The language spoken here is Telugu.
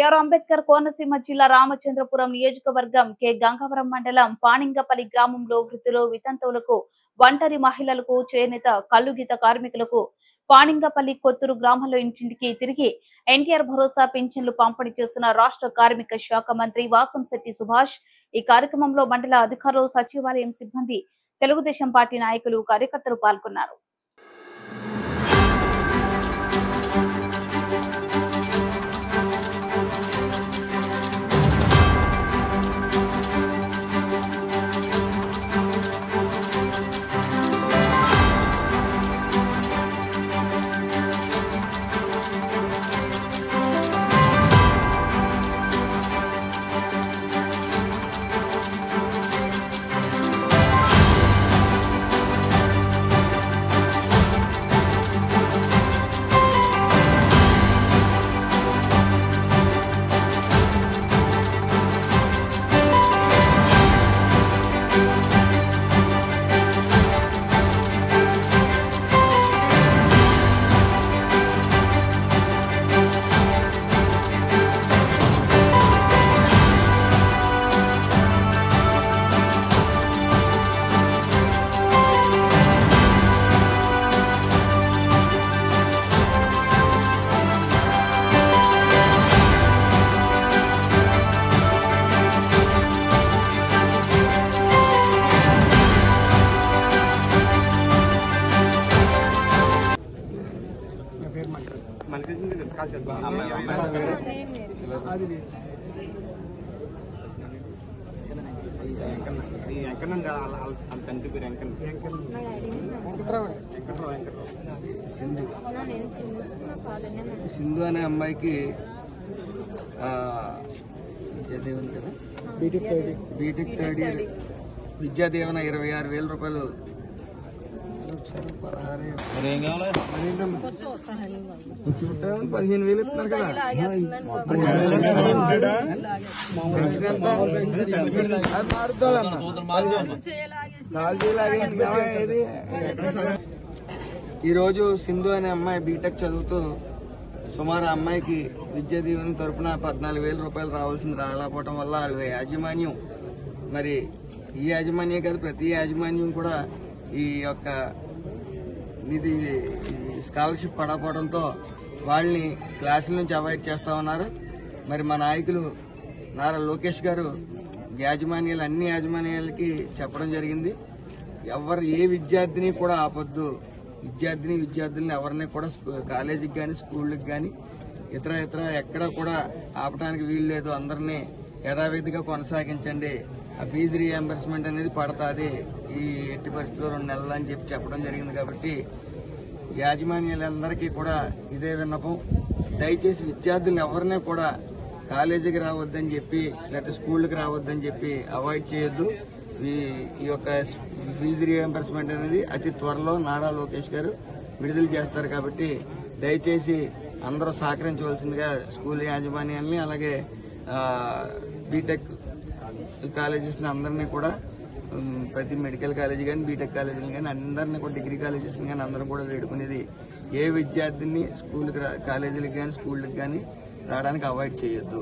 బిఆర్ అంబేద్కర్ కోనసీమ జిల్లా రామచంద్రపురం నియోజకవర్గం కె గంగవరం మండలం పానింగపల్లి గ్రామంలో వృద్ధులు వితంతువులకు ఒంటరి మహిళలకు చేనేత కల్లుగీత కార్మికులకు పానింగపల్లి కొత్తూరు గ్రామంలో ఇంటింటికి తిరిగి ఎన్టీఆర్ భరోసా పింఛన్లు పంపిణీ చేస్తున్న రాష్ట్ర కార్మిక శాఖ మంత్రి వాసంశెట్టి సుభాష్ ఈ కార్యక్రమంలో మండల అధికారులు సచివాలయం సిబ్బంది తెలుగుదేశం పార్టీ నాయకులు కార్యకర్తలు పాల్గొన్నారు. సింధు అనే అమ్మాయికి విద్యాదేవన్ కదా బీటెక్ థర్డ్ ఇయర్ విద్యాదేవన 26,000 రూపాయలు 15,000 ఇస్తున్నారు కదా. ఈరోజు సింధు అనే అమ్మాయి బీటెక్ చదువుతూ సుమారు అమ్మాయికి విద్యా దీవెన తరపున 14,000 రూపాయలు రావాల్సింది రాలేకపోవడం వల్ల వాళ్ళ యాజమాన్యం, మరి ఈ యాజమాన్యం కాదు ప్రతి యాజమాన్యం కూడా ఈ యొక్క నిధి స్కాలర్షిప్ పడకపోవడంతో వాళ్ళని క్లాసుల నుంచి అవాయిడ్ చేస్తా ఉన్నారు. మరి మా నాయకులు నారా లోకేష్ గారు అన్ని యాజమాన్యాలకి చెప్పడం జరిగింది. ఏ విద్యార్థిని కూడా ఆపొద్దు, విద్యార్థుల్ని ఎవరిని కూడా కాలేజీకి కానీ స్కూళ్ళకి కానీ ఇతర ఎక్కడ కూడా ఆపడానికి వీలు లేదు. అందరినీ యథావిధిగా కొనసాగించండి. ఆ ఫీజు రీఎంబర్స్మెంట్ అనేది పడుతుంది ఈ ఎట్టి పరిస్థితుల్లో 2 నెలలు అని చెప్పడం జరిగింది. కాబట్టి యాజమాన్యాలందరికీ కూడా ఇదే విన్నపం, దయచేసి విద్యార్థులను ఎవరిని కూడా కాలేజీకి రావద్దని చెప్పి లేకపోతే స్కూళ్ళకి రావద్దని చెప్పి అవాయిడ్ చేయొద్దు. ఈ యొక్క ఫీజు రీఎంబర్స్మెంట్ అనేది అతి త్వరలో నారా లోకేష్ గారు విడుదల చేస్తారు. కాబట్టి దయచేసి అందరూ సహకరించవలసిందిగా స్కూల్ యాజమాన్యాన్ని అలాగే బీటెక్ కాలేజెస్ అందరినీ కూడా ప్రతి మెడికల్ కాలేజీ కానీ బీటెక్ కాలేజీలు కానీ అందరినీ కూడా డిగ్రీ కాలేజెస్ కానీ అందరం కూడా వేడుకునేది ఏ విద్యార్థిని కాలేజీలకు కానీ స్కూళ్ళకి కానీ రావడానికి అవాయిడ్ చేయొద్దు.